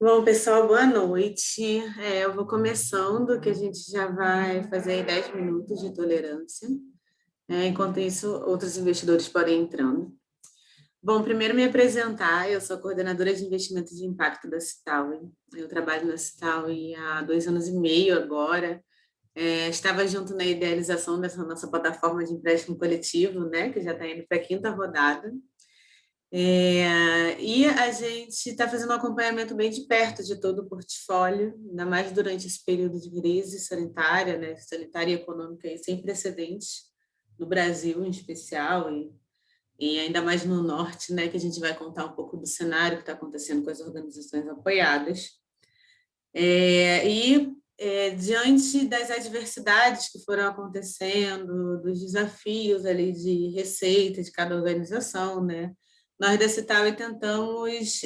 Bom, pessoal, boa noite. Eu vou começando, que a gente já vai fazer aí 10 minutos de tolerância. Enquanto isso, outros investidores podem ir entrando. Bom, primeiro me apresentar, eu sou coordenadora de investimentos de impacto da Citaui. Eu trabalho na Citaui há 2 anos e meio agora. Estava junto na idealização dessa nossa plataforma de empréstimo coletivo, né, que já está indo para a quinta rodada. E a gente está fazendo um acompanhamento bem de perto de todo o portfólio, ainda mais durante esse período de crise sanitária, né, sanitária e econômica sem precedentes no Brasil, em especial, e ainda mais no norte, né, que a gente vai contar um pouco do cenário que está acontecendo com as organizações apoiadas. Diante das adversidades que foram acontecendo, dos desafios ali de receita de cada organização, né, nós da Citaui tentamos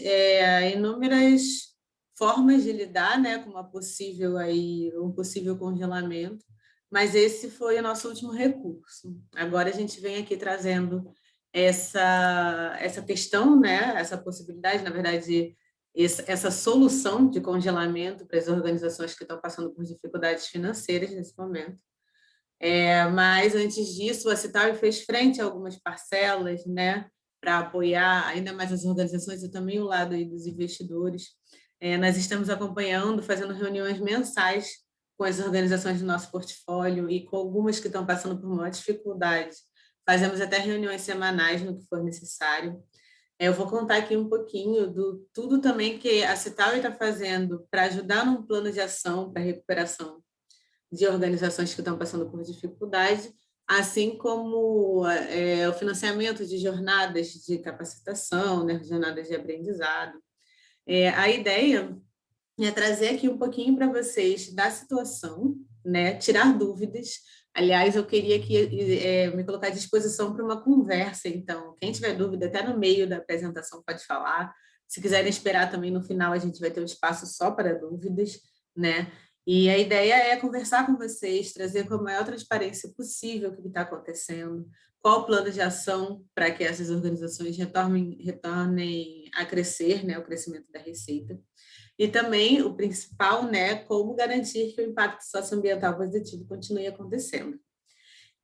inúmeras formas de lidar, né, com um possível congelamento, mas esse foi o nosso último recurso. Agora a gente vem aqui trazendo essa questão, né, essa possibilidade, na verdade, essa solução de congelamento para as organizações que estão passando por dificuldades financeiras nesse momento. Mas antes disso, a Citaui fez frente a algumas parcelas, né, para apoiar ainda mais as organizações e também o lado aí dos investidores. Nós estamos acompanhando, fazendo reuniões mensais com as organizações do nosso portfólio e com algumas que estão passando por maior dificuldade. Fazemos até reuniões semanais no que for necessário. Eu vou contar aqui um pouquinho do tudo também que a Citaui está fazendo para ajudar num plano de ação para recuperação de organizações que estão passando por dificuldade, assim como o financiamento de jornadas de capacitação, né, jornadas de aprendizado. A ideia é trazer aqui um pouquinho para vocês da situação, né, tirar dúvidas. Aliás, eu queria me colocar à disposição para uma conversa, então, quem tiver dúvida, até no meio da apresentação pode falar. Se quiserem esperar também no final, a gente vai ter um espaço só para dúvidas, né? E a ideia é conversar com vocês, trazer com a maior transparência possível o que está acontecendo, qual o plano de ação para que essas organizações retornem a crescer, né, o crescimento da receita. E também, o principal, né, como garantir que o impacto socioambiental positivo continue acontecendo.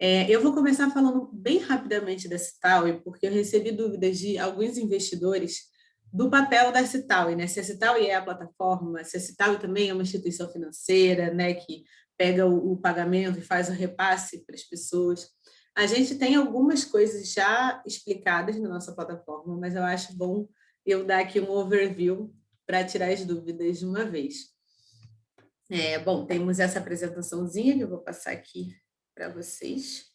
Eu vou começar falando bem rapidamente da Citaui, porque eu recebi dúvidas de alguns investidores do papel da Citaui, né? Se a Citaui é a plataforma, se a Citaui também é uma instituição financeira, né, que pega o pagamento e faz o repasse para as pessoas. A gente tem algumas coisas já explicadas na nossa plataforma, mas eu acho bom eu dar aqui um overview para tirar as dúvidas de uma vez. Bom, temos essa apresentaçãozinha que eu vou passar aqui para vocês.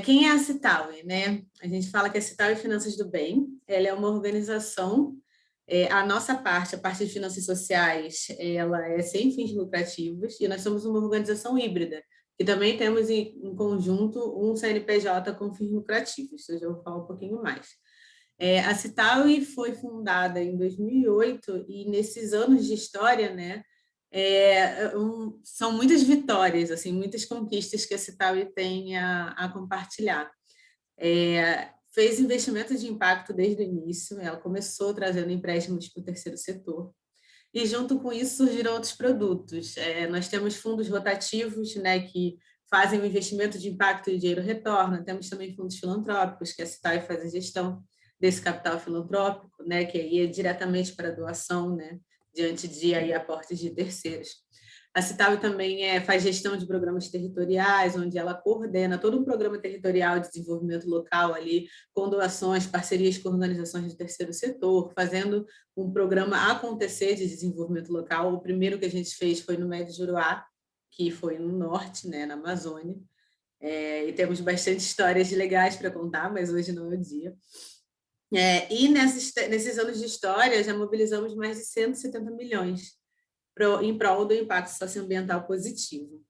Quem é a Citaui, né? A gente fala que a Citaui Finanças do Bem, ela é uma organização, a nossa parte, a parte de finanças sociais, ela é sem fins lucrativos e nós somos uma organização híbrida, que também temos em conjunto um CNPJ com fins lucrativos, eu já vou falar um pouquinho mais. A Citaui foi fundada em 2008 e nesses anos de história, né, são muitas vitórias, assim, muitas conquistas que a Citaui tem a compartilhar. Fez investimentos de impacto desde o início, ela começou trazendo empréstimos para o terceiro setor, e junto com isso surgiram outros produtos. Nós temos fundos rotativos, né, que fazem o investimento de impacto e o dinheiro retorna, temos também fundos filantrópicos, que a Citaui faz a gestão desse capital filantrópico, né, que aí é diretamente para doação, né, diante de aí aportes de terceiros. A Citaui também faz gestão de programas territoriais, onde ela coordena todo um programa territorial de desenvolvimento local ali, com doações, parcerias com organizações do terceiro setor, fazendo um programa acontecer de desenvolvimento local. O primeiro que a gente fez foi no Médio Juruá, que foi no norte, né, na Amazônia. E temos bastante histórias legais para contar, mas hoje não é o dia. E nesses anos de história, já mobilizamos mais de 170 milhões em prol do impacto socioambiental positivo.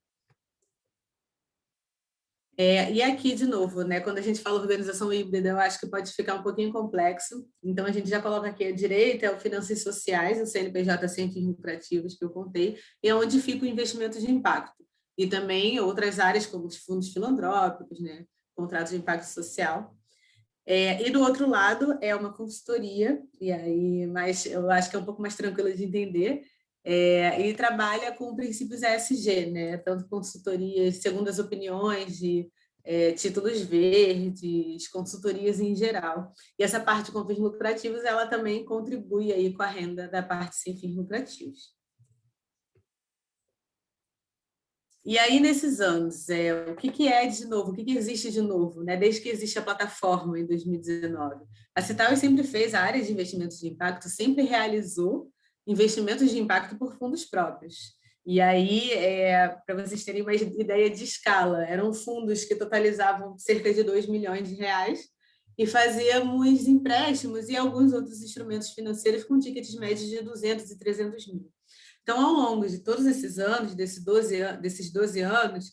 E aqui, de novo, né, quando a gente fala organização híbrida, eu acho que pode ficar um pouquinho complexo. Então, a gente já coloca aqui à direita, é o Finanças Sociais, o CNPJ sem fins lucrativos que eu contei, e é onde fica o investimento de impacto. E também outras áreas, como os fundos filantrópicos, né, contratos de impacto social. E do outro lado é uma consultoria, e aí, mas eu acho que é um pouco mais tranquilo de entender, e trabalha com princípios ESG, né? Tanto consultorias, segundas opiniões, de títulos verdes, consultorias em geral. E essa parte com fins lucrativos, ela também contribui aí com a renda da parte sem fins lucrativos. E aí, nesses anos, o que é de novo? O que existe de novo, né? Desde que existe a plataforma em 2019? A Citaui sempre fez, a área de investimentos de impacto sempre realizou investimentos de impacto por fundos próprios. E aí, para vocês terem uma ideia de escala, eram fundos que totalizavam cerca de 2 milhões de reais e fazíamos empréstimos e alguns outros instrumentos financeiros com tickets médios de 200 e 300 mil. Então, ao longo de todos esses anos, desses 12 anos,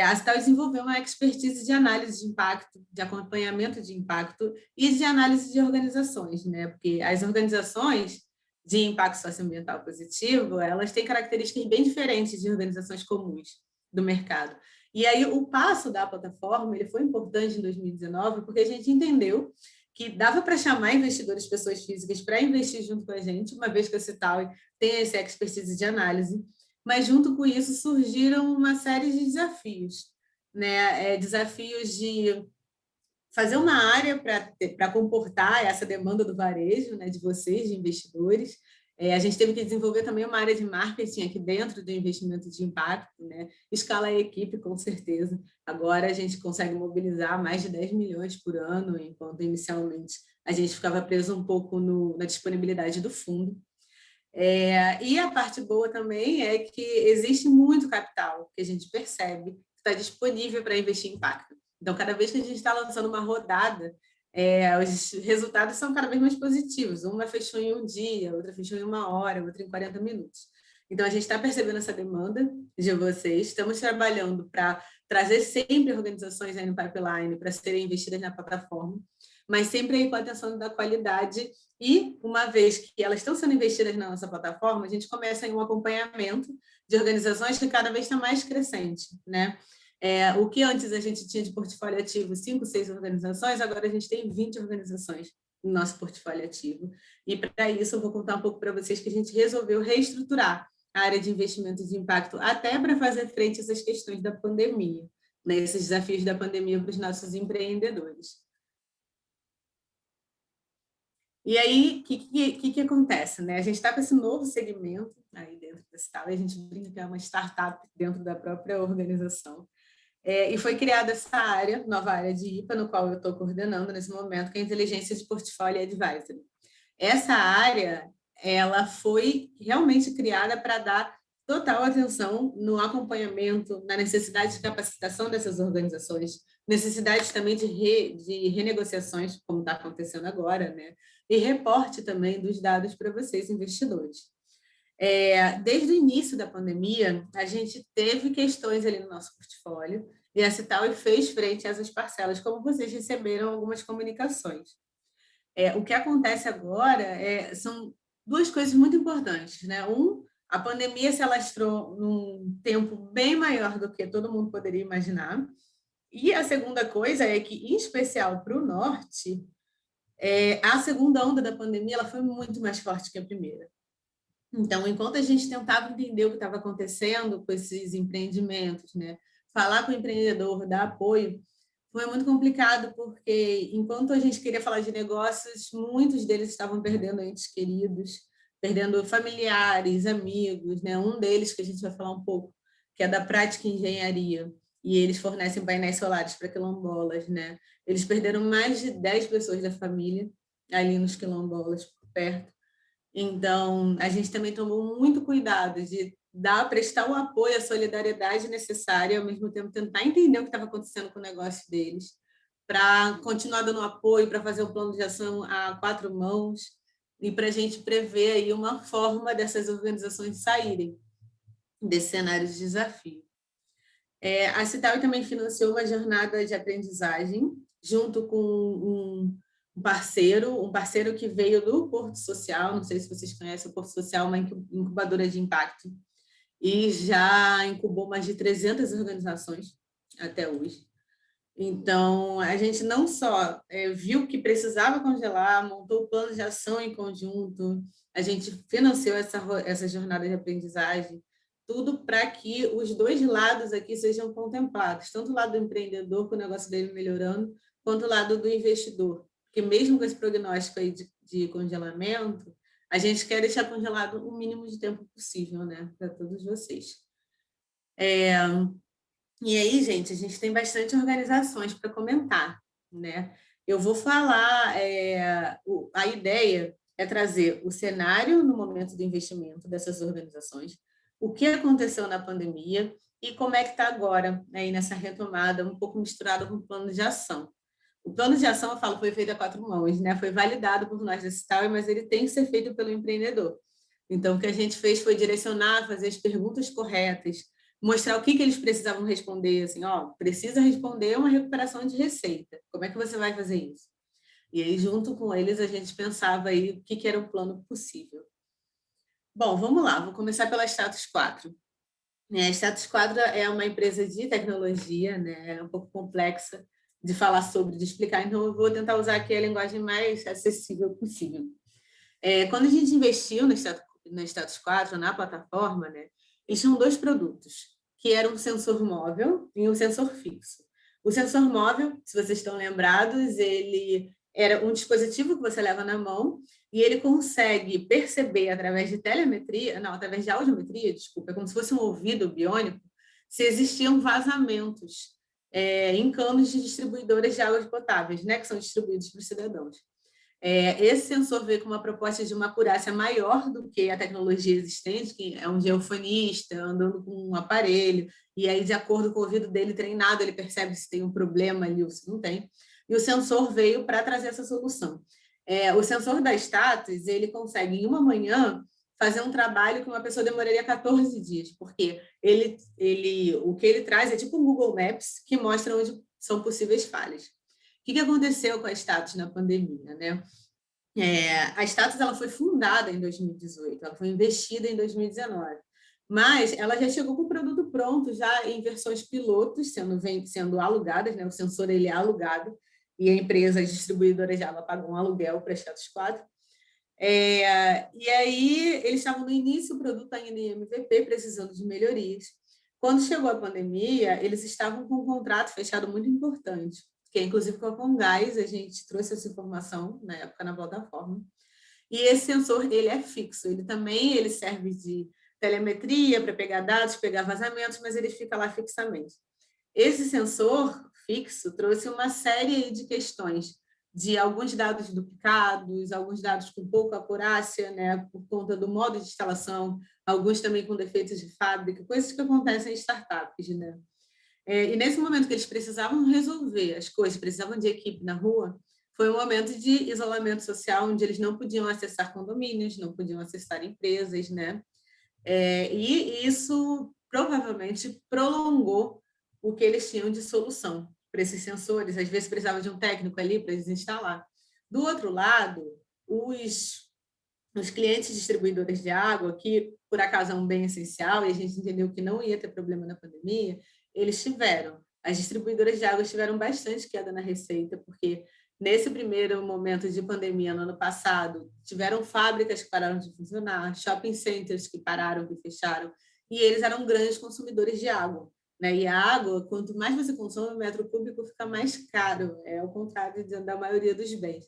a Cital desenvolveu uma expertise de análise de impacto, de acompanhamento de impacto e de análise de organizações, né? Porque as organizações de impacto socioambiental positivo, elas têm características bem diferentes de organizações comuns do mercado. E aí o passo da plataforma ele foi importante em 2019 porque a gente entendeu que dava para chamar investidores, pessoas físicas, para investir junto com a gente, uma vez que a Cital tem essa expertise de análise, mas junto com isso surgiram uma série de desafios, né? Desafios de fazer uma área para comportar essa demanda do varejo, né, de vocês, de investidores. A gente teve que desenvolver também uma área de marketing aqui dentro do investimento de impacto, né? Escala a equipe, com certeza. Agora a gente consegue mobilizar mais de 10 milhões por ano, enquanto inicialmente a gente ficava preso um pouco na disponibilidade do fundo. E a parte boa também é que existe muito capital que a gente percebe que está disponível para investir em impacto. Então, cada vez que a gente está lançando uma rodada, os resultados são cada vez mais positivos. Uma fechou em um dia, outra fechou em uma hora, outra em 40 minutos. Então, a gente está percebendo essa demanda de vocês. Estamos trabalhando para trazer sempre organizações aí no pipeline para serem investidas na plataforma, mas sempre aí com a atenção da qualidade. E, uma vez que elas estão sendo investidas na nossa plataforma, a gente começa em um acompanhamento de organizações que cada vez está mais crescente, né? O que antes a gente tinha de portfólio ativo 5, 6 organizações, agora a gente tem 20 organizações no nosso portfólio ativo. E, para isso, eu vou contar um pouco para vocês que a gente resolveu reestruturar a área de investimento de impacto, até para fazer frente a essas questões da pandemia, né? Esses desafios da pandemia para os nossos empreendedores. E aí, o que acontece? Né? A gente está com esse novo segmento aí dentro da Cital, e a gente brinca que é uma startup dentro da própria organização. E foi criada essa área, nova área de IPA, no qual eu estou coordenando nesse momento, que é a Inteligência de Portfólio Advisory. Essa área, ela foi realmente criada para dar total atenção no acompanhamento, na necessidade de capacitação dessas organizações, necessidade também de renegociações, como está acontecendo agora, né? E reporte também dos dados para vocês, investidores. Desde o início da pandemia, a gente teve questões ali no nosso portfólio, e a Cital fez frente a essas parcelas, como vocês receberam algumas comunicações. O que acontece agora são duas coisas muito importantes, né? A pandemia se alastrou num tempo bem maior do que todo mundo poderia imaginar. E a segunda coisa é que, em especial para o norte, a segunda onda da pandemia ela foi muito mais forte que a primeira. Então, enquanto a gente tentava entender o que estava acontecendo com esses empreendimentos, né? Falar com o empreendedor, dar apoio, foi muito complicado, porque enquanto a gente queria falar de negócios, muitos deles estavam perdendo entes queridos, perdendo familiares, amigos, né? Um deles, que a gente vai falar um pouco, que é da Prática Engenharia, e eles fornecem painéis solares para quilombolas, né? Eles perderam mais de 10 pessoas da família ali nos quilombolas, por perto. Então, a gente também tomou muito cuidado de prestar o apoio, a solidariedade necessária, ao mesmo tempo tentar entender o que estava acontecendo com o negócio deles, para continuar dando apoio, para fazer um plano de ação a 4 mãos e para a gente prever aí uma forma dessas organizações saírem desse cenário de desafio. A Cital também financiou uma jornada de aprendizagem junto com um parceiro que veio do Porto Social, não sei se vocês conhecem o Porto Social, uma incubadora de impacto, e já incubou mais de 300 organizações até hoje. Então, a gente não só viu que precisava congelar, montou o plano de ação em conjunto, a gente financiou essa jornada de aprendizagem, tudo para que os dois lados aqui sejam contemplados, tanto o lado do empreendedor, com o negócio dele melhorando, quanto o lado do investidor. Porque mesmo com esse prognóstico aí de congelamento, a gente quer deixar congelado o mínimo de tempo possível, né, para todos vocês. E aí, gente, a gente tem bastante organizações para comentar, né? Eu vou falar, a ideia é trazer o cenário no momento do investimento dessas organizações, o que aconteceu na pandemia e como é que está agora, aí nessa retomada, um pouco misturado com o plano de ação. O plano de ação, eu falo, foi feito a quatro mãos, né? Foi validado por nós da Cital, mas ele tem que ser feito pelo empreendedor. Então, o que a gente fez foi direcionar, fazer as perguntas corretas, mostrar o que eles precisavam responder, assim, ó, precisa responder uma recuperação de receita. Como é que você vai fazer isso? E aí, junto com eles, a gente pensava aí o que era o plano possível. Bom, vamos lá, vou começar pela Status 4. A Status 4 é uma empresa de tecnologia, né? É um pouco complexa de falar sobre, de explicar, então eu vou tentar usar aqui a linguagem mais acessível possível. Quando a gente investiu na Status 4, na plataforma, né, eles tinham dois produtos, que eram um sensor móvel e um sensor fixo. O sensor móvel, se vocês estão lembrados, ele era um dispositivo que você leva na mão e ele consegue perceber através de telemetria, não, através de audiometria, desculpa, é como se fosse um ouvido biônico, se existiam vazamentos em canos de distribuidoras de águas potáveis, né, que são distribuídos para os cidadãos. Esse sensor veio com uma proposta de uma acurácia maior do que a tecnologia existente, que é um geofonista andando com um aparelho, e aí, de acordo com o ouvido dele treinado, ele percebe se tem um problema ali ou se não tem. E o sensor veio para trazer essa solução. O sensor da Status, ele consegue, em uma manhã, fazer um trabalho que uma pessoa demoraria 14 dias, porque o que ele traz é tipo um Google Maps, que mostra onde são possíveis falhas. O que aconteceu com a Status na pandemia, né? A Status ela foi fundada em 2018, ela foi investida em 2019, mas ela já chegou com o produto pronto, já em versões pilotos, sendo alugadas, né? O sensor ele é alugado, e a empresa, as distribuidoras já pagam um aluguel para a Status 4. E aí, eles estavam no início, o produto ainda em MVP, precisando de melhorias. Quando chegou a pandemia, eles estavam com um contrato fechado muito importante, que é inclusive com a Comgás, a gente trouxe essa informação na época na plataforma. E esse sensor, ele é fixo, ele serve de telemetria para pegar dados, pegar vazamentos, mas ele fica lá fixamente. Esse sensor fixo trouxe uma série de questões de alguns dados duplicados, alguns dados com pouca acurácia, né, por conta do modo de instalação, alguns também com defeitos de fábrica, coisas que acontecem em startups, né? E nesse momento que eles precisavam resolver as coisas, precisavam de equipe na rua, foi um momento de isolamento social, onde eles não podiam acessar condomínios, não podiam acessar empresas, né? E isso provavelmente prolongou o que eles tinham de solução para esses sensores. Às vezes precisava de um técnico ali para eles instalar. Do outro lado, os clientes distribuidores de água, que por acaso é um bem essencial, e a gente entendeu que não ia ter problema na pandemia, eles tiveram. As distribuidoras de água tiveram bastante queda na receita, porque nesse primeiro momento de pandemia, no ano passado, tiveram fábricas que pararam de funcionar, shopping centers que pararam, que fecharam, e eles eram grandes consumidores de água. Né? E a água, quanto mais você consome, o metro cúbico fica mais caro, é ao contrário da maioria dos bens.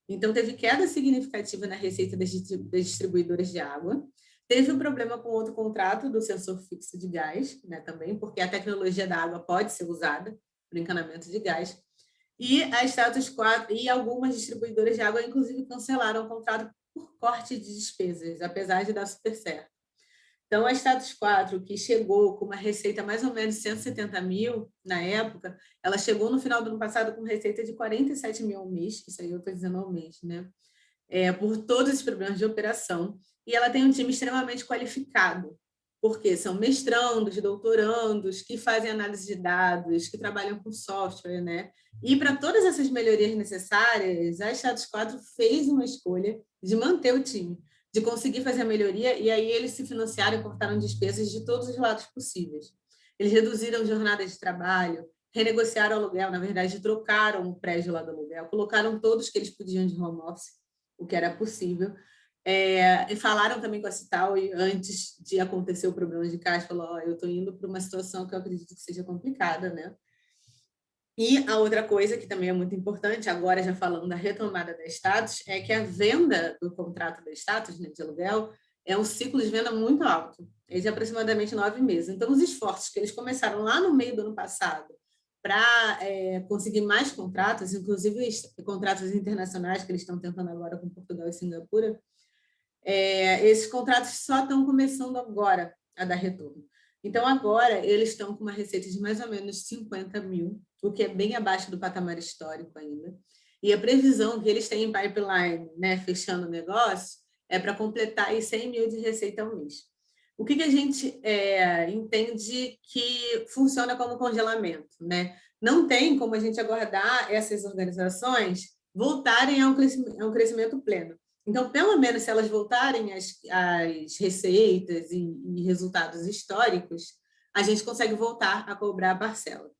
Então, teve queda significativa na receita das distribuidoras de água. Teve um problema com outro contrato do sensor fixo de gás, né, também, porque a tecnologia da água pode ser usada para encanamento de gás. E a Status 4 e algumas distribuidoras de água, inclusive, cancelaram o contrato por corte de despesas, apesar de dar super certo. Então, a Status 4, que chegou com uma receita mais ou menos 170 mil na época, ela chegou no final do ano passado com receita de 47 mil ao mês, isso aí eu estou dizendo ao mês, né? Por todos os problemas de operação. E ela tem um time extremamente qualificado, porque são mestrandos, doutorandos, que fazem análise de dados, que trabalham com software, né? E para todas essas melhorias necessárias, a Status 4 fez uma escolha de manter o time, de conseguir fazer a melhoria, e aí eles se financiaram e cortaram despesas de todos os lados possíveis. Eles reduziram jornadas de trabalho, renegociaram o aluguel, na verdade, trocaram o prédio lá do aluguel, colocaram todos que eles podiam de home office, o que era possível. E falaram também com a Cital, e antes de acontecer o problema de caixa, falou, eu estou indo para uma situação que eu acredito que seja complicada, né? E a outra coisa que também é muito importante, agora já falando da retomada da status, é que a venda do contrato da status, né, de aluguel, é um ciclo de venda muito alto, é de aproximadamente 9 meses. Então, os esforços que eles começaram lá no meio do ano passado para conseguir mais contratos, inclusive contratos internacionais que eles estão tentando agora com Portugal e Singapura, esses contratos só estão começando agora a dar retorno. Então, agora, eles estão com uma receita de mais ou menos 50 mil, o que é bem abaixo do patamar histórico ainda. E a previsão que eles têm em pipeline, né, fechando o negócio, é para completar aí 100 mil de receita ao mês. O que a gente entende que funciona como congelamento, né? Não tem como a gente aguardar essas organizações voltarem a um crescimento pleno. Então, pelo menos, se elas voltarem às receitas e resultados históricos, a gente consegue voltar a cobrar a parcela.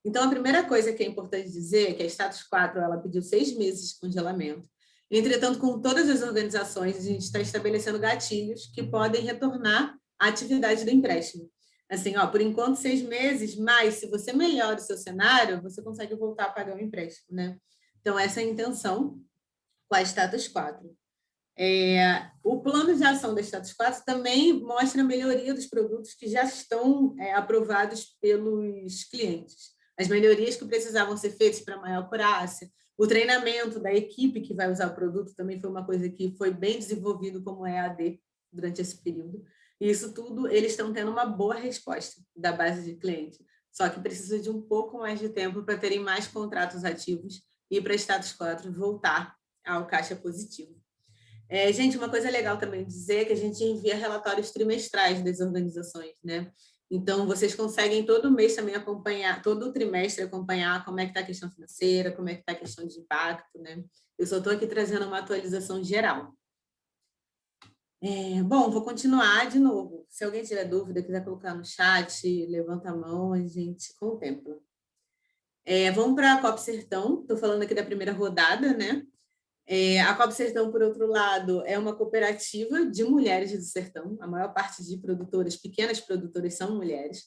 Então, a primeira coisa que é importante dizer é que a Status 4 ela pediu 6 meses de congelamento. Entretanto, com todas as organizações, a gente está estabelecendo gatilhos que podem retornar à atividade do empréstimo. Assim, por enquanto, 6 meses, mas se você melhora o seu cenário, você consegue voltar a pagar o empréstimo, né? Então, essa é a intenção com a Status 4. O plano de ação da Status 4 também mostra a melhoria dos produtos que já estão aprovados pelos clientes. As melhorias que precisavam ser feitas para maior acurácia, o treinamento da equipe que vai usar o produto também foi uma coisa que foi bem desenvolvido como EAD durante esse período. E isso tudo, eles estão tendo uma boa resposta da base de cliente. Só que precisa de um pouco mais de tempo para terem mais contratos ativos e para a Status 4 voltar ao caixa positivo. Gente, uma coisa legal também dizer é que a gente envia relatórios trimestrais das organizações, né? Então, vocês conseguem todo mês também acompanhar, todo trimestre acompanhar como é que está a questão financeira, como é que está a questão de impacto, né? Eu só estou aqui trazendo uma atualização geral. Bom, vou continuar de novo. Se alguém tiver dúvida, quiser colocar no chat, levanta a mão, a gente contempla. Vamos para a Copa Sertão, estou falando aqui da primeira rodada, né? A Copa Sertão, por outro lado, é uma cooperativa de mulheres do sertão. A maior parte de produtoras, pequenas produtoras, são mulheres.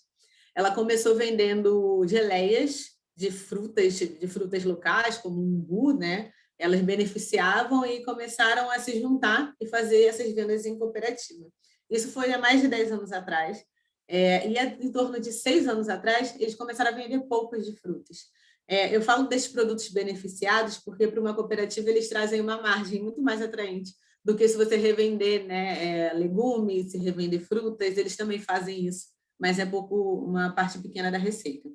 Ela começou vendendo geleias de frutas locais, como o umbu, né? Elas beneficiavam e começaram a se juntar e fazer essas vendas em cooperativa. Isso foi há mais de 10 anos atrás. E em torno de 6 anos atrás, eles começaram a vender polpas de frutas. Eu falo desses produtos beneficiados porque para uma cooperativa eles trazem uma margem muito mais atraente do que se você revender, né, legumes, se revender frutas, eles também fazem isso, mas é uma parte pequena da receita.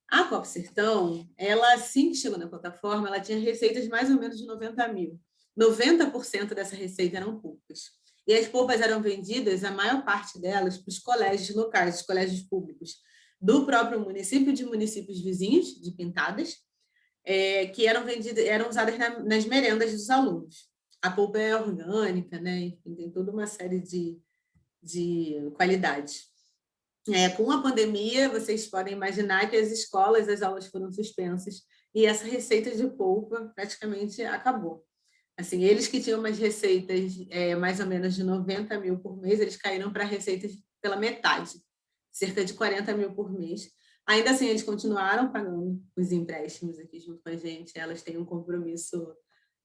A Copa Sertão, ela assim que chegou na plataforma, ela tinha receitas mais ou menos de 90 mil. 90% dessa receita eram polpas. E as polpas eram vendidas, a maior parte delas, para os colégios locais, os colégios públicos do próprio município, de municípios vizinhos, de Pintadas, que eram usadas nas merendas dos alunos. A polpa é orgânica, né? Enfim, tem toda uma série de qualidades. Com a pandemia, vocês podem imaginar que as escolas, as aulas foram suspensas e essa receita de polpa praticamente acabou. Assim, eles que tinham umas receitas mais ou menos de 90 mil por mês, eles caíram para receitas pela metade, cerca de 40 mil por mês. Ainda assim, eles continuaram pagando os empréstimos aqui junto com a gente, elas têm um compromisso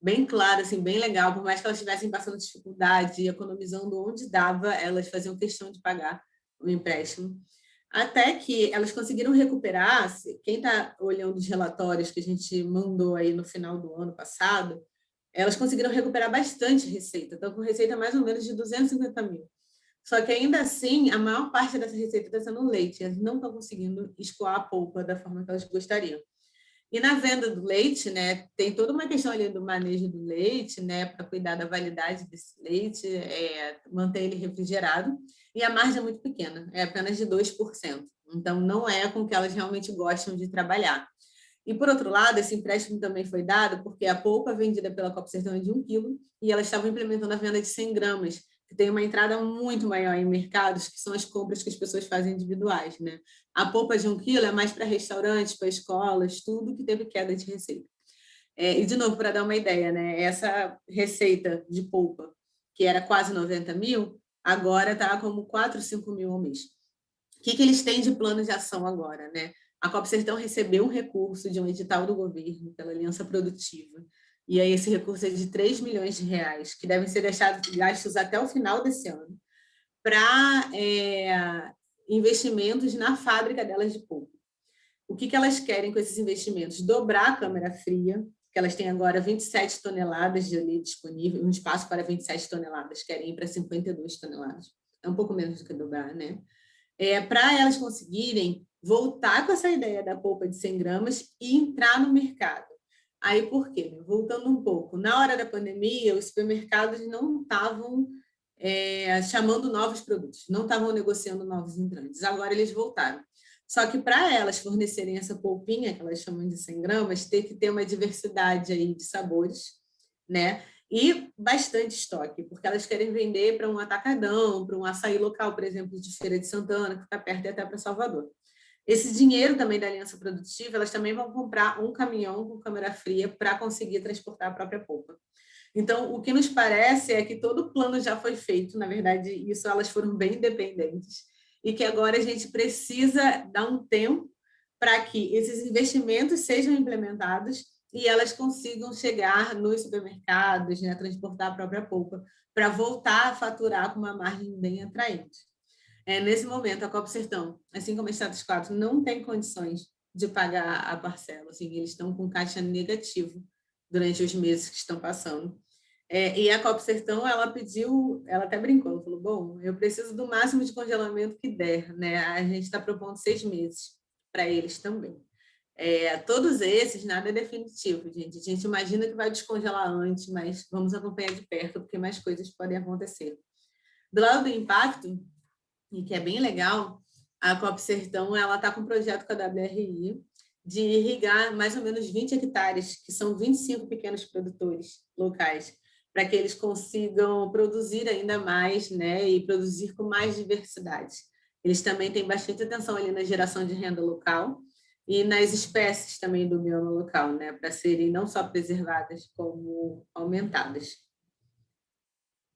bem claro, assim, bem legal, por mais que elas estivessem passando dificuldade, economizando onde dava, elas faziam questão de pagar o empréstimo. Até que elas conseguiram recuperar, quem está olhando os relatórios que a gente mandou aí no final do ano passado, elas conseguiram recuperar bastante receita, estão com receita mais ou menos de 250 mil. Só que ainda assim, a maior parte dessa receita está sendo leite, elas não estão conseguindo escoar a polpa da forma que elas gostariam. E na venda do leite, né, tem toda uma questão ali do manejo do leite, né, para cuidar da validade desse leite, manter ele refrigerado, e a margem é muito pequena, é apenas de 2%. Então, não é com que elas realmente gostam de trabalhar. E, por outro lado, esse empréstimo também foi dado porque a polpa vendida pela Copa Sertão é de 1 quilo e elas estavam implementando a venda de 100 gramas, que tem uma entrada muito maior em mercados, que são as compras que as pessoas fazem individuais, né? A polpa de 1 quilo é mais para restaurantes, para escolas, tudo que teve queda de receita. E, de novo, para dar uma ideia, né? Essa receita de polpa, que era quase 90 mil, agora está como 4, 5 mil ao mês. O que eles têm de plano de ação agora, né? A Copa Sertão recebeu um recurso de um edital do governo pela Aliança Produtiva. E aí esse recurso é de 3 milhões de reais, que devem ser gastos até o final desse ano, para investimentos na fábrica delas de polpa. O que elas querem com esses investimentos? Dobrar a câmara fria, que elas têm agora 27 toneladas de ali disponível, um espaço para 27 toneladas, querem ir para 52 toneladas. É um pouco menos do que dobrar, né? Para elas conseguirem voltar com essa ideia da polpa de 100 gramas e entrar no mercado. Aí, por quê? Voltando um pouco, na hora da pandemia, os supermercados não estavam chamando novos produtos, não estavam negociando novos entrantes. Agora eles voltaram. Só que para elas fornecerem essa polpinha, que elas chamam de 100 gramas, tem que ter uma diversidade aí de sabores, né? E bastante estoque, porque elas querem vender para um atacadão, para um açaí local, por exemplo, de Feira de Santana, que fica perto e até para Salvador. Esse dinheiro também da Aliança Produtiva, elas também vão comprar um caminhão com câmara fria para conseguir transportar a própria polpa. Então, o que nos parece é que todo o plano já foi feito, na verdade, isso elas foram bem independentes, e que agora a gente precisa dar um tempo para que esses investimentos sejam implementados e elas consigam chegar nos supermercados, né, transportar a própria polpa, para voltar a faturar com uma margem bem atraente. Nesse momento, a Copa Sertão, assim como a Status 4, não tem condições de pagar a parcela. Assim, eles estão com caixa negativo durante os meses que estão passando. E a Copa Sertão, ela pediu, ela até brincou, ela falou, bom, eu preciso do máximo de congelamento que der, né? A gente está propondo 6 meses para eles também. Todos esses, nada é definitivo, gente. A gente imagina que vai descongelar antes, mas vamos acompanhar de perto, porque mais coisas podem acontecer. Do lado do impacto, e que é bem legal, a Copa Sertão está com um projeto com a WRI de irrigar mais ou menos 20 hectares, que são 25 pequenos produtores locais, para que eles consigam produzir ainda mais, né, e produzir com mais diversidade. Eles também têm bastante atenção ali na geração de renda local e nas espécies também do bioma local, né, para serem não só preservadas, como aumentadas.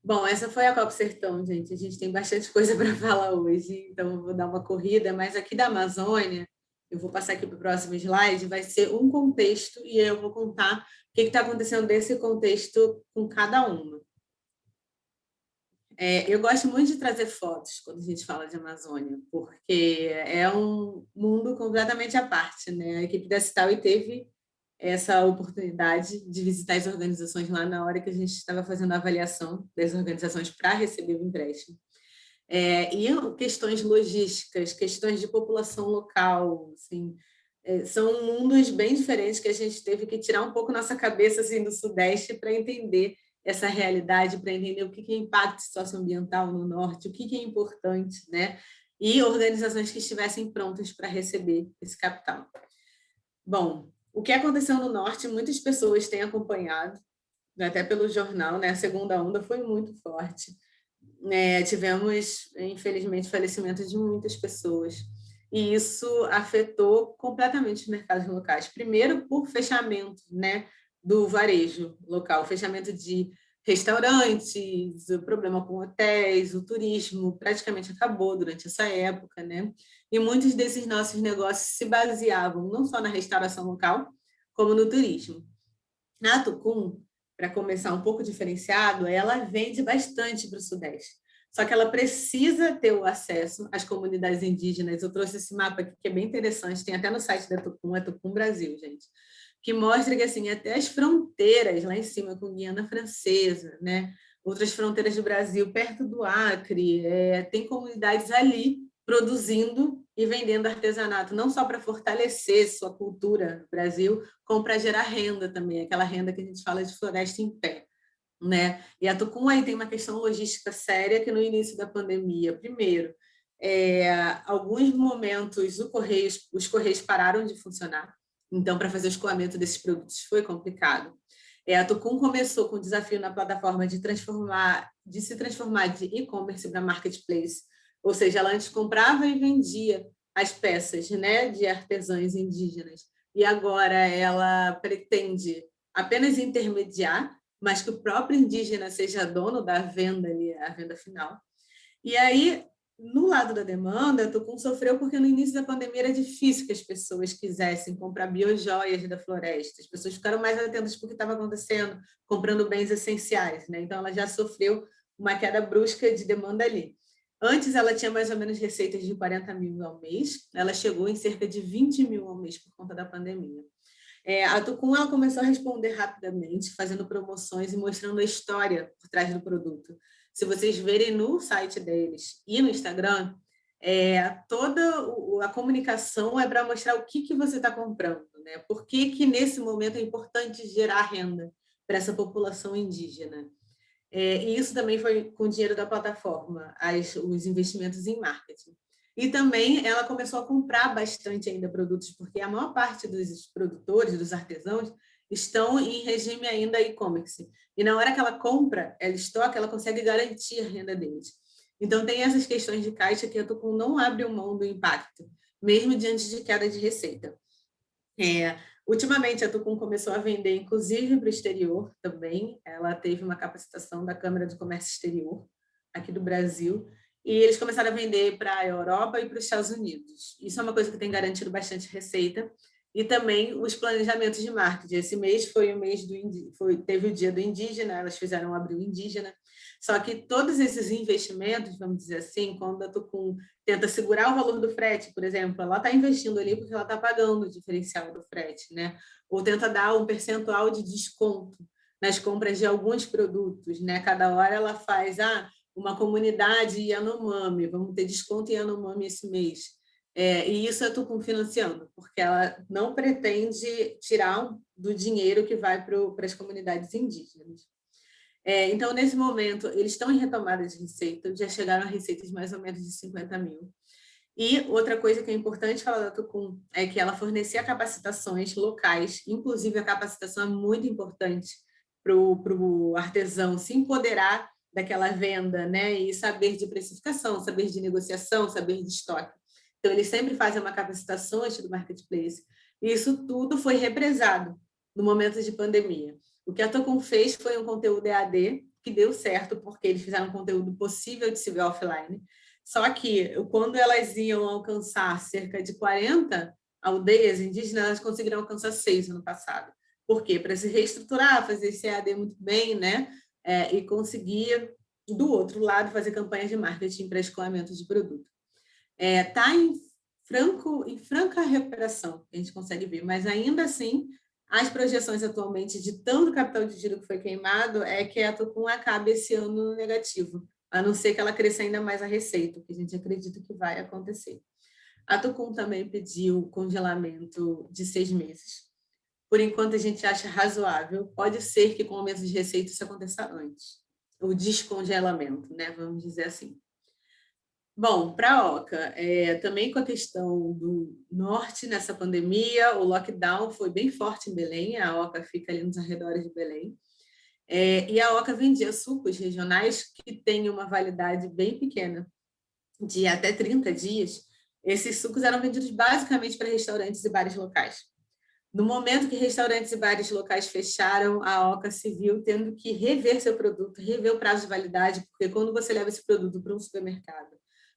Bom, essa foi a Copa Sertão, gente. A gente tem bastante coisa para falar hoje, então eu vou dar uma corrida, mas aqui da Amazônia, eu vou passar aqui para o próximo slide, vai ser um contexto e eu vou contar o que está acontecendo desse contexto com cada uma. Eu gosto muito de trazer fotos quando a gente fala de Amazônia, porque é um mundo completamente à parte, né? A equipe da Citaui teve essa oportunidade de visitar as organizações lá na hora que a gente estava fazendo a avaliação das organizações para receber o empréstimo. E questões logísticas, questões de população local, assim, são mundos bem diferentes que a gente teve que tirar um pouco nossa cabeça assim, do Sudeste para entender essa realidade, para entender o que é impacto socioambiental no Norte, o que é importante, né? E organizações que estivessem prontas para receber esse capital. Bom, o que aconteceu no Norte, muitas pessoas têm acompanhado, até pelo jornal, né? A segunda onda foi muito forte. Tivemos, infelizmente, falecimento de muitas pessoas. E isso afetou completamente os mercados locais. Primeiro, por fechamento, né, do varejo local, fechamento de restaurantes, o problema com hotéis, o turismo praticamente acabou durante essa época, né? E muitos desses nossos negócios se baseavam não só na restauração local, como no turismo. A Tucum, para começar um pouco diferenciado, ela vende bastante para o Sudeste. Só que ela precisa ter o acesso às comunidades indígenas. Eu trouxe esse mapa aqui, que é bem interessante, tem até no site da Tucum, é Tucum Brasil, gente, que mostra que assim, até as fronteiras lá em cima com Guiana Francesa, né? Outras fronteiras do Brasil, perto do Acre, tem comunidades ali produzindo e vendendo artesanato, não só para fortalecer sua cultura no Brasil, como para gerar renda também, aquela renda que a gente fala de floresta em pé, né? E a Tucum aí tem uma questão logística séria que no início da pandemia, primeiro, alguns momentos os correios pararam de funcionar, então para fazer o escoamento desses produtos foi complicado. A Tucum começou com o desafio na plataforma de se transformar de e-commerce para marketplace, ou seja, ela antes comprava e vendia as peças, né, de artesãos indígenas, e agora ela pretende apenas intermediar, mas que o próprio indígena seja dono da venda ali, a venda final. E aí, no lado da demanda, a Tucum sofreu porque no início da pandemia era difícil que as pessoas quisessem comprar biojoias da floresta. As pessoas ficaram mais atentas para o que estava acontecendo, comprando bens essenciais, né? Então, ela já sofreu uma queda brusca de demanda ali. Antes, ela tinha mais ou menos receitas de 40 mil ao mês, ela chegou em cerca de 20 mil ao mês por conta da pandemia. A Tucum ela começou a responder rapidamente, fazendo promoções e mostrando a história por trás do produto. Se vocês verem no site deles e no Instagram, toda a comunicação é para mostrar o que você está comprando, né? Por que nesse momento é importante gerar renda para essa população indígena. E isso também foi com o dinheiro da plataforma, os investimentos em marketing. E também ela começou a comprar bastante ainda produtos, porque a maior parte dos produtores, dos artesãos, estão em regime ainda e-commerce. E na hora que ela compra, ela estoca, ela consegue garantir a renda deles. Então, tem essas questões de caixa que a Tucum não abre mão do impacto, mesmo diante de queda de receita. Ultimamente, a Tucum começou a vender, inclusive, para o exterior também. Ela teve uma capacitação da Câmara de Comércio Exterior, aqui do Brasil, e eles começaram a vender para a Europa e para os Estados Unidos. Isso é uma coisa que tem garantido bastante receita. E também os planejamentos de marketing. Esse mês foi o mês teve o Dia do Indígena, elas fizeram um abril indígena. Só que todos esses investimentos, vamos dizer assim, quando a Tucum tenta segurar o valor do frete, por exemplo, ela está investindo ali porque ela está pagando o diferencial do frete, né? Ou tenta dar um percentual de desconto nas compras de alguns produtos, né? Cada hora ela faz uma comunidade Yanomami, vamos ter desconto em Yanomami esse mês. E isso eu estou financiando, porque ela não pretende tirar do dinheiro que vai para as comunidades indígenas. Então, nesse momento, eles estão em retomada de receita, já chegaram a receitas de mais ou menos de 50 mil. E outra coisa que é importante falar da Tucum é que ela fornecia capacitações locais, inclusive a capacitação é muito importante para o artesão se empoderar daquela venda, né? E saber de precificação, saber de negociação, saber de estoque. Então, eles sempre fazem uma capacitação antes do marketplace. E isso tudo foi represado no momento de pandemia. O que a Tucum fez foi um conteúdo EAD, que deu certo, porque eles fizeram um conteúdo possível de se ver offline. Só que, quando elas iam alcançar cerca de 40 aldeias indígenas, elas conseguiram alcançar 6 no passado. Por quê? Para se reestruturar, fazer esse EAD muito bem, né? E conseguir, do outro lado, fazer campanhas de marketing para escoamento de produto. Está em franca recuperação, a gente consegue ver, mas ainda assim, as projeções atualmente de tanto capital de giro que foi queimado é que a Tucum acabe esse ano no negativo, a não ser que ela cresça ainda mais a receita, que a gente acredita que vai acontecer. A Tucum também pediu congelamento de 6 meses. Por enquanto, a gente acha razoável. Pode ser que com o aumento de receita isso aconteça antes. O descongelamento, né? Vamos dizer assim. Bom, para a Oca, também com a questão do norte nessa pandemia, o lockdown foi bem forte em Belém, a Oca fica ali nos arredores de Belém, e a Oca vendia sucos regionais que têm uma validade bem pequena, de até 30 dias. Esses sucos eram vendidos basicamente para restaurantes e bares locais. No momento que restaurantes e bares locais fecharam, a Oca se viu tendo que rever seu produto, rever o prazo de validade, porque quando você leva esse produto para um supermercado,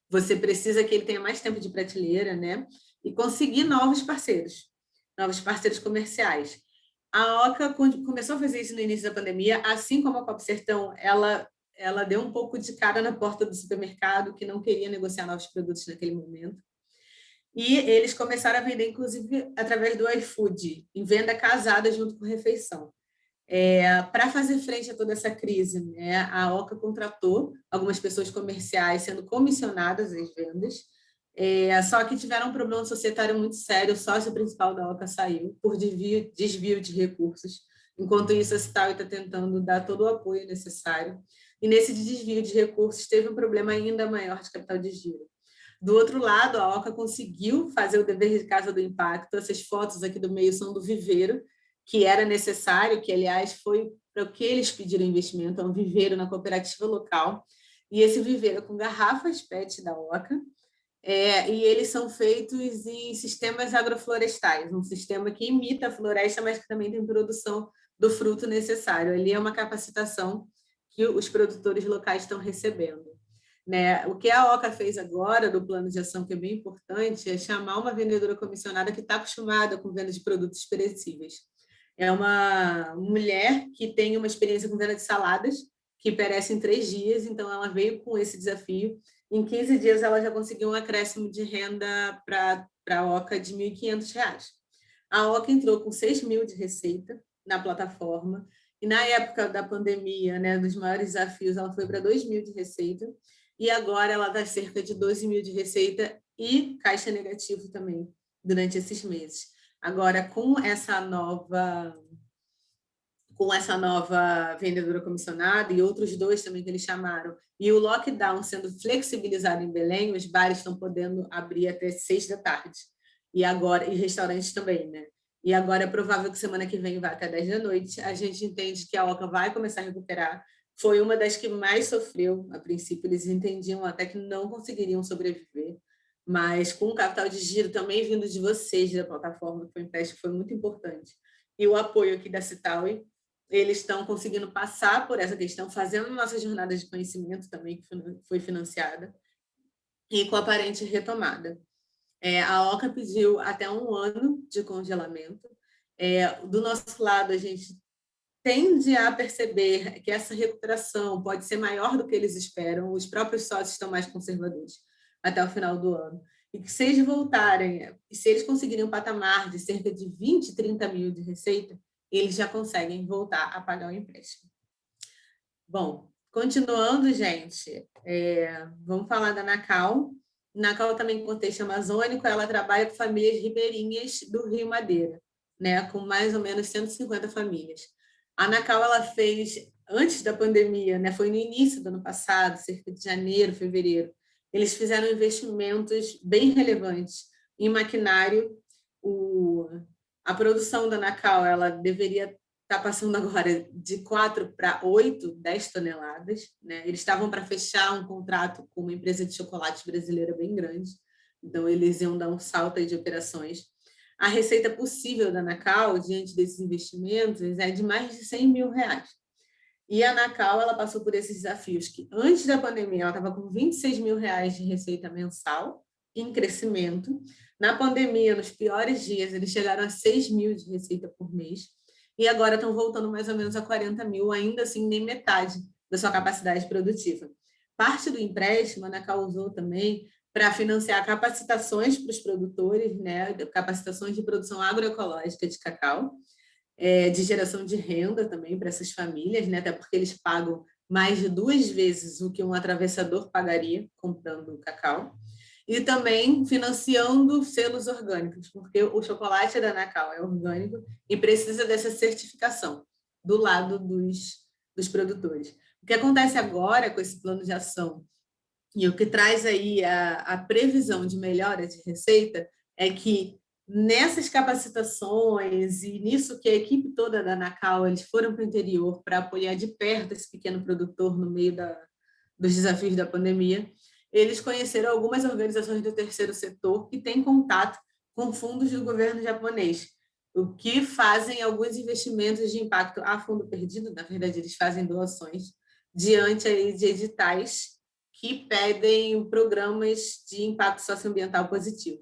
você precisa que ele tenha mais tempo de prateleira, né? E conseguir novos parceiros comerciais. A Oca começou a fazer isso no início da pandemia, assim como a Copo Sertão, ela deu um pouco de cara na porta do supermercado, que não queria negociar novos produtos naquele momento. E eles começaram a vender, inclusive, através do iFood, em venda casada junto com refeição. Para fazer frente a toda essa crise, né, a Oca contratou algumas pessoas comerciais sendo comissionadas às vendas, só que tiveram um problema societário muito sério, o sócio principal da Oca saiu por desvio de recursos. Enquanto isso, a Citaui está tentando dar todo o apoio necessário. E nesse desvio de recursos, teve um problema ainda maior de capital de giro. Do outro lado, a Oca conseguiu fazer o dever de casa do impacto. Essas fotos aqui do meio são do viveiro, que era necessário, que, aliás, foi para o que eles pediram investimento, é um viveiro na cooperativa local, e esse viveiro é com garrafas PET da Oca, e eles são feitos em sistemas agroflorestais, um sistema que imita a floresta, mas que também tem produção do fruto necessário. Ali é uma capacitação que os produtores locais estão recebendo. Né? O que a Oca fez agora, do plano de ação, que é bem importante, é chamar uma vendedora comissionada que está acostumada com venda de produtos perecíveis. É uma mulher que tem uma experiência com venda de saladas, que perece em 3 dias, então ela veio com esse desafio. Em 15 dias, ela já conseguiu um acréscimo de renda para a Oca de R$ 1.500. A Oca entrou com 6 mil de receita na plataforma, e na época da pandemia, né, dos maiores desafios, ela foi para 2 mil de receita, e agora ela está cerca de 12 mil de receita e caixa negativo também, durante esses meses. Agora, com essa nova vendedora comissionada e outros 2 também que eles chamaram, e o lockdown sendo flexibilizado em Belém, os bares estão podendo abrir até 6 da tarde. E agora, e restaurantes também, né? E agora é provável que semana que vem vá até 10 da noite. A gente entende que a Oca vai começar a recuperar. Foi uma das que mais sofreu, a princípio, eles entendiam até que não conseguiriam sobreviver, mas com o capital de giro também vindo de vocês, da plataforma, que foi um empréstimo, foi muito importante. E o apoio aqui da Citaui, eles estão conseguindo passar por essa questão, fazendo nossa jornada de conhecimento também, que foi financiada, e com aparente retomada. A Oca pediu até 1 ano de congelamento. Do nosso lado, a gente tende a perceber que essa recuperação pode ser maior do que eles esperam, os próprios sócios estão mais conservadores até o final do ano. E que se eles voltarem, se eles conseguirem um patamar de cerca de 20, 30 mil de receita, eles já conseguem voltar a pagar o empréstimo. Bom, continuando, gente, vamos falar da Nacal. Nacal também, em contexto amazônico, ela trabalha com famílias ribeirinhas do Rio Madeira, né, com mais ou menos 150 famílias. A Nacal, ela fez, antes da pandemia, né, foi no início do ano passado, cerca de janeiro, fevereiro, eles fizeram investimentos bem relevantes em maquinário. A produção da Nacal, ela deveria estar passando agora de 4 para 8, 10 toneladas. Né? Eles estavam para fechar um contrato com uma empresa de chocolate brasileira bem grande, então eles iam dar um salto aí de operações. A receita possível da Nacal, diante desses investimentos, é de mais de R$100 mil. E a Nacal, ela passou por esses desafios que, antes da pandemia, ela estava com R$26 mil de receita mensal, em crescimento. Na pandemia, nos piores dias, eles chegaram a 6 mil de receita por mês. E agora estão voltando mais ou menos a 40 mil, ainda assim, nem metade da sua capacidade produtiva. Parte do empréstimo, a Nacal usou também para financiar capacitações para os produtores, né? Capacitações de produção agroecológica de cacau, de geração de renda também para essas famílias, né? Até porque eles pagam mais de 2 vezes o que um atravessador pagaria comprando cacau. E também financiando selos orgânicos, porque o chocolate da Nacal é orgânico e precisa dessa certificação do lado dos produtores. O que acontece agora com esse plano de ação e o que traz aí a previsão de melhora de receita é que nessas capacitações e nisso que a equipe toda da Nacal, eles foram para o interior para apoiar de perto esse pequeno produtor no meio dos desafios da pandemia, eles conheceram algumas organizações do terceiro setor que têm contato com fundos do governo japonês, o que fazem alguns investimentos de impacto a fundo perdido, na verdade eles fazem doações, diante aí de editais que pedem programas de impacto socioambiental positivo.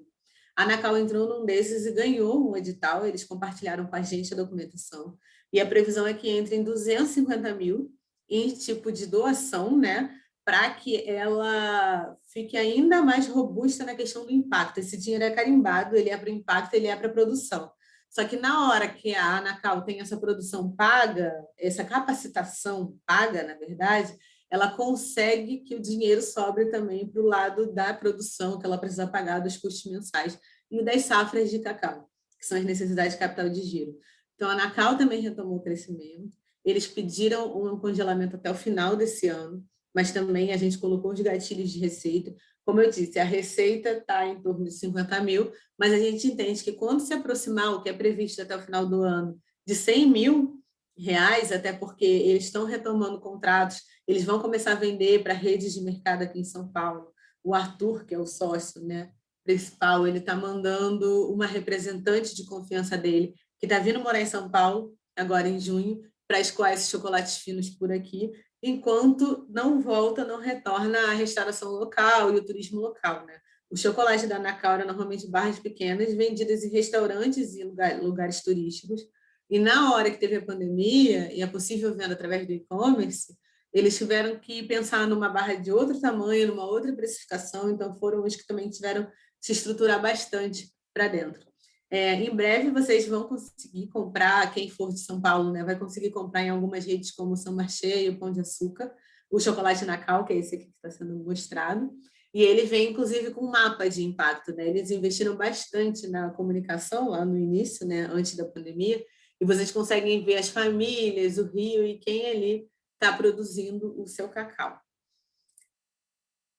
A Nacal entrou num desses e ganhou um edital, eles compartilharam com a gente a documentação, e a previsão é que entre em 250 mil em tipo de doação, né, para que ela fique ainda mais robusta na questão do impacto. Esse dinheiro é carimbado, ele é para o impacto, ele é para a produção. Só que na hora que a Anacal tem essa produção paga, essa capacitação paga, na verdade, ela consegue que o dinheiro sobre também para o lado da produção, que ela precisa pagar dos custos mensais, e das safras de cacau, que são as necessidades de capital de giro. Então, a Anacal também retomou o crescimento, eles pediram um congelamento até o final desse ano, mas também a gente colocou os gatilhos de receita. Como eu disse, a receita está em torno de 50 mil, mas a gente entende que quando se aproximar o que é previsto até o final do ano, de 100 mil reais, até porque eles estão retomando contratos, eles vão começar a vender para redes de mercado aqui em São Paulo. O Arthur, que é o sócio, né, principal, ele está mandando uma representante de confiança dele, que está vindo morar em São Paulo, agora em junho, para escoar esses chocolates finos por aqui, enquanto não volta, não retorna a restauração local e o turismo local, né? O chocolate da Ana Caura, normalmente barras pequenas, vendidas em restaurantes e lugares turísticos. E na hora que teve a pandemia e a possível venda através do e-commerce, eles tiveram que pensar numa barra de outro tamanho, numa outra precificação, então foram os que também tiveram que se estruturar bastante para dentro. Em breve vocês vão conseguir comprar, quem for de São Paulo, né, vai conseguir comprar em algumas redes como o São Marché e o Pão de Açúcar, o chocolate Nacal, que é esse aqui que está sendo mostrado, e ele vem, inclusive, com um mapa de impacto, né? Eles investiram bastante na comunicação lá no início, né, antes da pandemia, e vocês conseguem ver as famílias, o rio e quem ali está produzindo o seu cacau.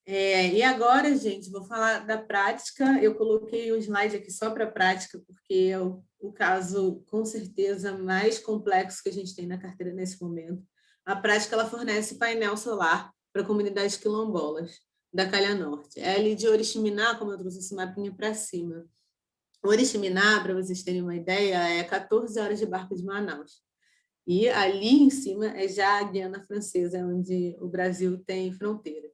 E agora, gente, vou falar da prática. Eu coloquei um slide aqui só para a prática, porque é o caso, com certeza, mais complexo que a gente tem na carteira nesse momento. A prática ela fornece painel solar para comunidades quilombolas da Calha Norte. É ali de Oriximiná, como eu trouxe esse mapinha para cima. Oriximiná, para vocês terem uma ideia, é 14 horas de barco de Manaus. E ali em cima é já a Guiana Francesa, onde o Brasil tem fronteira.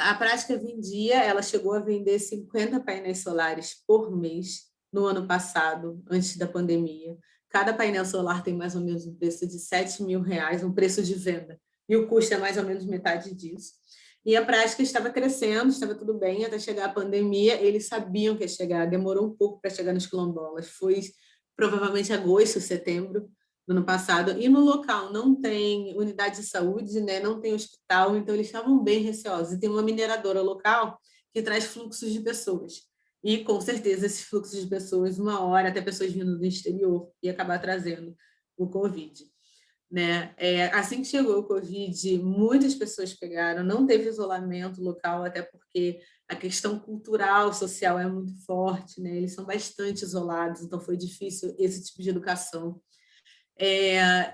A prática vendia, ela chegou a vender 50 painéis solares por mês no ano passado, antes da pandemia. Cada painel solar tem mais ou menos um preço de 7 mil reais, um preço de venda, e o custo é mais ou menos metade disso. E a prática estava crescendo, estava tudo bem, até chegar a pandemia, eles sabiam que ia chegar, demorou um pouco para chegar nos quilombolas, foi provavelmente agosto, setembro do ano passado, e no local não tem unidade de saúde, né? Não tem hospital, então eles estavam bem receosos. E tem uma mineradora local que traz fluxos de pessoas. E, com certeza, esses fluxos de pessoas, uma hora, até pessoas vindo do exterior, ia acabar trazendo o Covid. Né? Assim que chegou o Covid, muitas pessoas pegaram, não teve isolamento local, até porque a questão cultural, social é muito forte, né? Eles são bastante isolados, então foi difícil esse tipo de educação.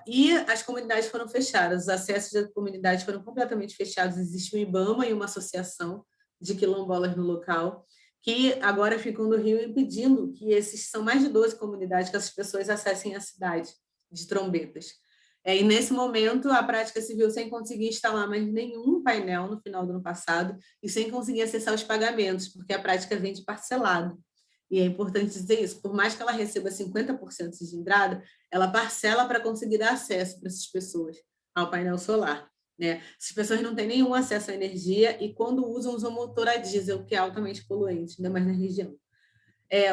E as comunidades foram fechadas, os acessos das comunidades foram completamente fechados. Existe um IBAMA e uma associação de quilombolas no local, que agora ficam no Rio impedindo que são mais de 12 comunidades que essas pessoas acessem a cidade de Trombetas. E nesse momento, a prática se viu sem conseguir instalar mais nenhum painel no final do ano passado e sem conseguir acessar os pagamentos, porque a prática vende parcelado. E é importante dizer isso, por mais que ela receba 50% de entrada, ela parcela para conseguir dar acesso para essas pessoas ao painel solar. Né? As pessoas não têm nenhum acesso à energia e, quando usam motor a diesel, que é altamente poluente, ainda mais na região.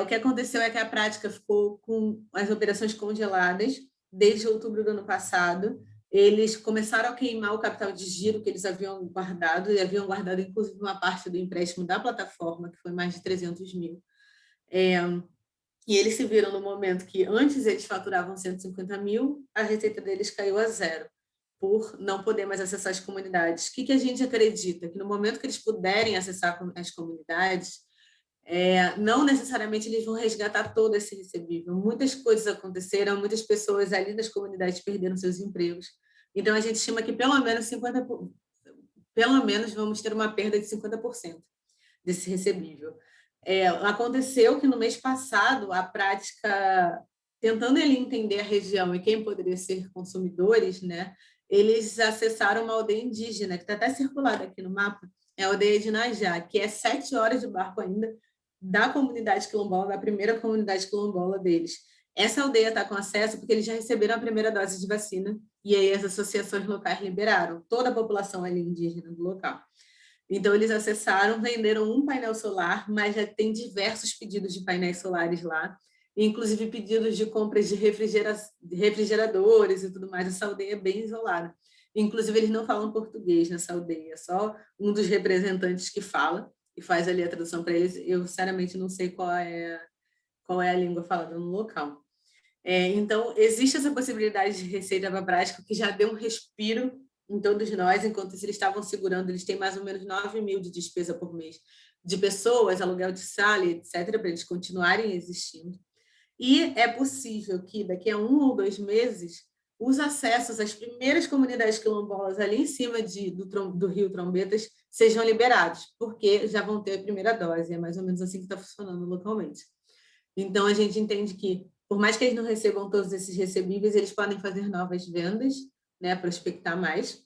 O que aconteceu é que a prática ficou com as operações congeladas desde outubro do ano passado. Eles começaram a queimar o capital de giro que eles haviam guardado, e haviam guardado, inclusive, uma parte do empréstimo da plataforma, que foi mais de 300 mil. E eles se viram no momento que antes eles faturavam 150 mil, a receita deles caiu a zero, por não poder mais acessar as comunidades. O que a gente acredita? Que no momento que eles puderem acessar as comunidades, não necessariamente eles vão resgatar todo esse recebível. Muitas coisas aconteceram, muitas pessoas ali nas comunidades perderam seus empregos. Então, a gente estima que pelo menos vamos ter uma perda de 50% desse recebível. Aconteceu que no mês passado, a prática, tentando ele entender a região e quem poderia ser consumidores, né, eles acessaram uma aldeia indígena, que está até circulada aqui no mapa, é a aldeia de Najá, que é 7 horas de barco ainda da comunidade quilombola, da primeira comunidade quilombola deles. Essa aldeia está com acesso porque eles já receberam a primeira dose de vacina e aí as associações locais liberaram toda a população ali indígena do local. Então, eles acessaram, venderam um painel solar, mas já tem diversos pedidos de painéis solares lá, inclusive pedidos de compras de refrigeradores e tudo mais. Essa aldeia é bem isolada. Inclusive, eles não falam português nessa aldeia, só um dos representantes que fala e faz ali a tradução para eles. Eu, sinceramente, não sei qual é a língua falada no local. Então, existe essa possibilidade de receita para a prática, que já deu um respiro em todos nós, enquanto eles estavam segurando, eles têm mais ou menos 9 mil de despesa por mês, de pessoas, aluguel de sala, etc., para eles continuarem existindo. E é possível que daqui a 1 ou 2 meses os acessos às primeiras comunidades quilombolas ali em cima do Rio Trombetas sejam liberados, porque já vão ter a primeira dose, é mais ou menos assim que está funcionando localmente. Então, a gente entende que, por mais que eles não recebam todos esses recebíveis, eles podem fazer novas vendas, né, prospectar mais,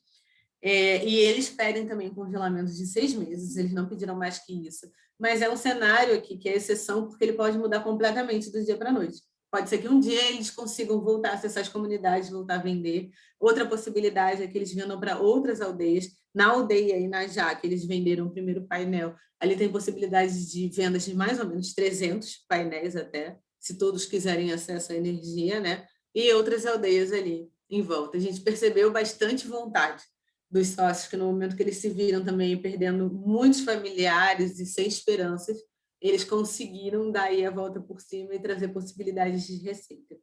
e eles pedem também congelamento de 6 meses, eles não pediram mais que isso. Mas é um cenário aqui que é exceção, porque ele pode mudar completamente do dia para a noite. Pode ser que um dia eles consigam voltar a acessar as comunidades, voltar a vender. Outra possibilidade é que eles vendam para outras aldeias. Na aldeia Inajá, que eles venderam o primeiro painel, ali tem possibilidade de vendas de mais ou menos 300 painéis até, se todos quiserem acesso à energia, né? E outras aldeias ali em volta. A gente percebeu bastante vontade dos sócios, que no momento que eles se viram também perdendo muitos familiares e sem esperanças, eles conseguiram dar aí a volta por cima e trazer possibilidades de receita.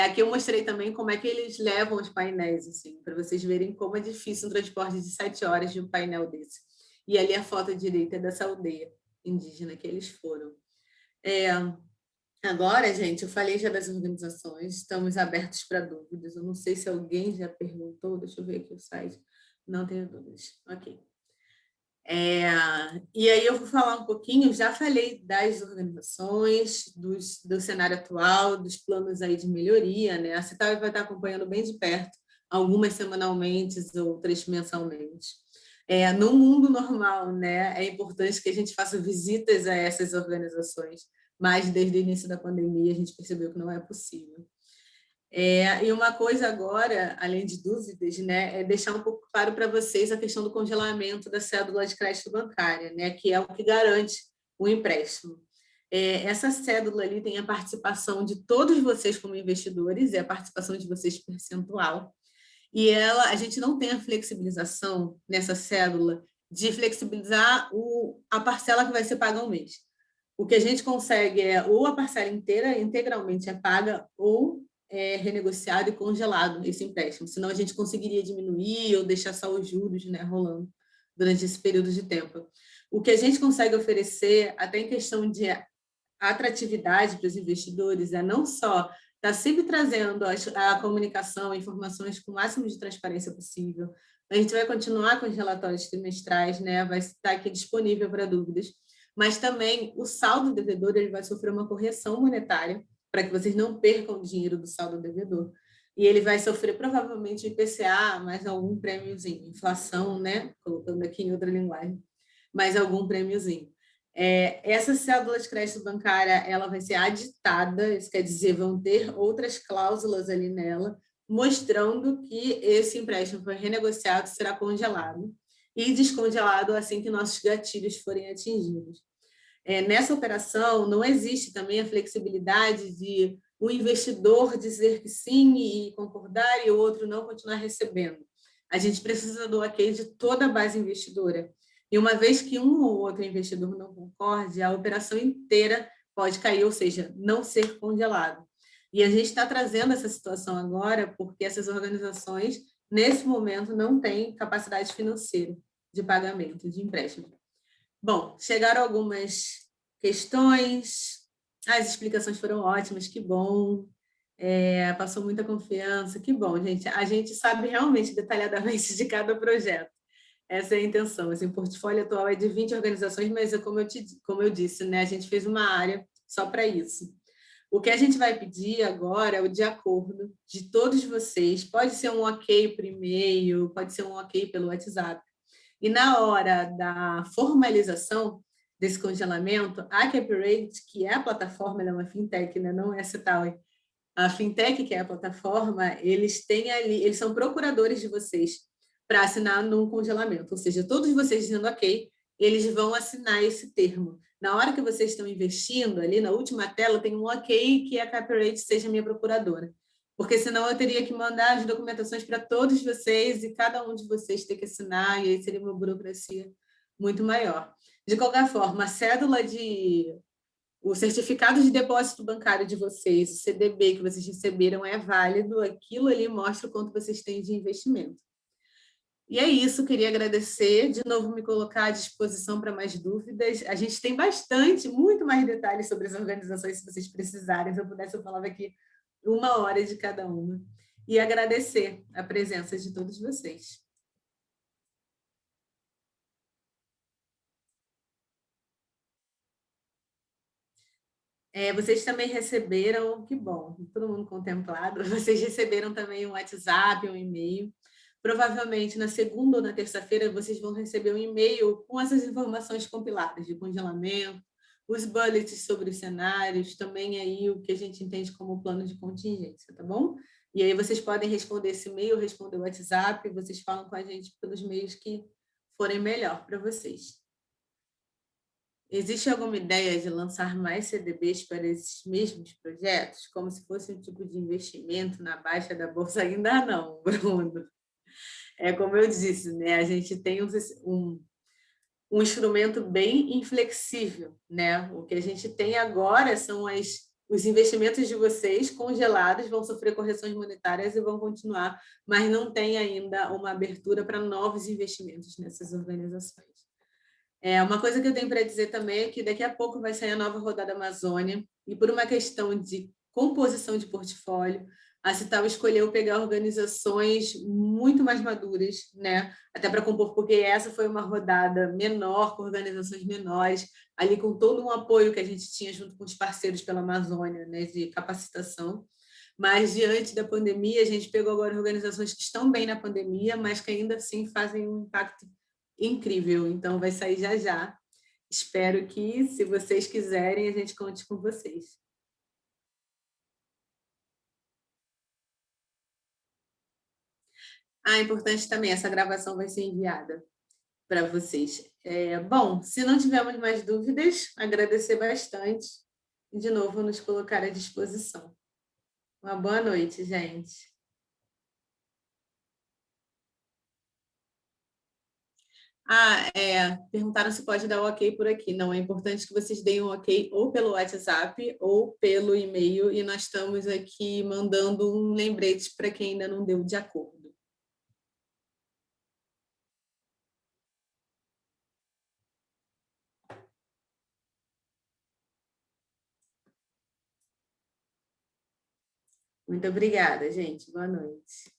Aqui eu mostrei também como é que eles levam os painéis, assim, para vocês verem como é difícil um transporte de 7 horas de um painel desse. E ali a foto à direita é dessa aldeia indígena que eles foram. Agora, gente, eu falei já das organizações, estamos abertos para dúvidas. Eu não sei se alguém já perguntou, deixa eu ver aqui o site. Não tenho dúvidas. Ok. E aí eu vou falar um pouquinho, já falei das organizações, do cenário atual, dos planos aí de melhoria, né? A CETAW vai estar acompanhando bem de perto, algumas semanalmente, outras mensalmente. No mundo normal, né, é importante que a gente faça visitas a essas organizações, mas desde o início da pandemia a gente percebeu que não é possível. E uma coisa agora, além de dúvidas, né, é deixar um pouco claro para vocês a questão do congelamento da cédula de crédito bancária, né, que é o que garante o empréstimo. Essa cédula ali tem a participação de todos vocês como investidores, é a participação de vocês percentual, e a gente não tem a flexibilização nessa cédula de flexibilizar a parcela que vai ser paga ao mês. O que a gente consegue ou a parcela inteira, integralmente é paga, ou é renegociado e congelado esse empréstimo. Senão a gente conseguiria diminuir ou deixar só os juros, né, rolando durante esse período de tempo. O que a gente consegue oferecer, até em questão de atratividade para os investidores, é não só estar sempre trazendo a comunicação, informações com o máximo de transparência possível. A gente vai continuar com os relatórios trimestrais, né? Vai estar aqui disponível para dúvidas, mas também o saldo devedor ele vai sofrer uma correção monetária para que vocês não percam o dinheiro do saldo devedor. E ele vai sofrer provavelmente IPCA, mais algum prêmiozinho, inflação, né? Colocando aqui em outra linguagem, mais algum prêmiozinho. Essa cédula de crédito bancária ela vai ser aditada, isso quer dizer, vão ter outras cláusulas ali nela, mostrando que esse empréstimo foi renegociado, será congelado e descongelado assim que nossos gatilhos forem atingidos. Nessa operação, não existe também a flexibilidade de o investidor dizer que sim e concordar e o outro não continuar recebendo. A gente precisa do ok de toda a base investidora. E uma vez que um ou outro investidor não concorde, a operação inteira pode cair, ou seja, não ser congelado. E a gente está trazendo essa situação agora porque essas organizações, nesse momento, não têm capacidade financeira de pagamento de empréstimo. Bom, chegaram algumas questões, as explicações foram ótimas, que bom, passou muita confiança, que bom, gente. A gente sabe realmente detalhadamente de cada projeto. Essa é a intenção. Assim, o portfólio atual é de 20 organizações, mas como eu disse, né, a gente fez uma área só para isso. O que a gente vai pedir agora é o de acordo de todos vocês. Pode ser um ok por e-mail, pode ser um ok pelo WhatsApp. E na hora da formalização desse congelamento, a CapRate, que é a plataforma, ela é uma fintech, né? Não é essa tal. A fintech, que é a plataforma, eles têm ali, eles são procuradores de vocês para assinar num congelamento. Ou seja, todos vocês dizendo ok, eles vão assinar esse termo. Na hora que vocês estão investindo, ali na última tela, tem um ok que a CapRate seja minha procuradora. Porque senão eu teria que mandar as documentações para todos vocês e cada um de vocês ter que assinar, e aí seria uma burocracia muito maior. De qualquer forma, a cédula o certificado de depósito bancário de vocês, o CDB que vocês receberam é válido, aquilo ali mostra o quanto vocês têm de investimento. E é isso, queria agradecer, de novo me colocar à disposição para mais dúvidas. A gente tem bastante, muito mais detalhes sobre as organizações, se vocês precisarem. Se eu pudesse, eu falava aqui 1 hora de cada uma. E agradecer a presença de todos vocês. Vocês também receberam, que bom, todo mundo contemplado, vocês receberam também um WhatsApp, um e-mail. Provavelmente na segunda ou na terça-feira vocês vão receber um e-mail com essas informações compiladas de congelamento, os bullets sobre os cenários, também aí o que a gente entende como plano de contingência, tá bom? E aí vocês podem responder esse e-mail, responder o WhatsApp, vocês falam com a gente pelos meios que forem melhor para vocês. Existe alguma ideia de lançar mais CDBs para esses mesmos projetos, como se fosse um tipo de investimento na baixa da bolsa? Ainda não, Bruno. É como eu disse, né? A gente tem um instrumento bem inflexível, né? O que a gente tem agora são os investimentos de vocês congelados, vão sofrer correções monetárias e vão continuar, mas não tem ainda uma abertura para novos investimentos nessas organizações. Uma coisa que eu tenho para dizer também é que daqui a pouco vai sair a nova rodada Amazônia, e por uma questão de composição de portfólio, a Cital escolheu pegar organizações muito mais maduras, né? Até para compor, porque essa foi uma rodada menor, com organizações menores, ali com todo um apoio que a gente tinha junto com os parceiros pela Amazônia, né, de capacitação. Mas, diante da pandemia, a gente pegou agora organizações que estão bem na pandemia, mas que ainda assim fazem um impacto incrível. Então, vai sair já já. Espero que, se vocês quiserem, a gente conte com vocês. Importante também, essa gravação vai ser enviada para vocês. Bom, se não tivermos mais dúvidas, agradecer bastante e, de novo, nos colocar à disposição. Uma boa noite, gente. Perguntaram se pode dar o ok por aqui. Não, é importante que vocês deem o ok ou pelo WhatsApp ou pelo e-mail, e nós estamos aqui mandando um lembrete para quem ainda não deu de acordo. Muito obrigada, gente. Boa noite.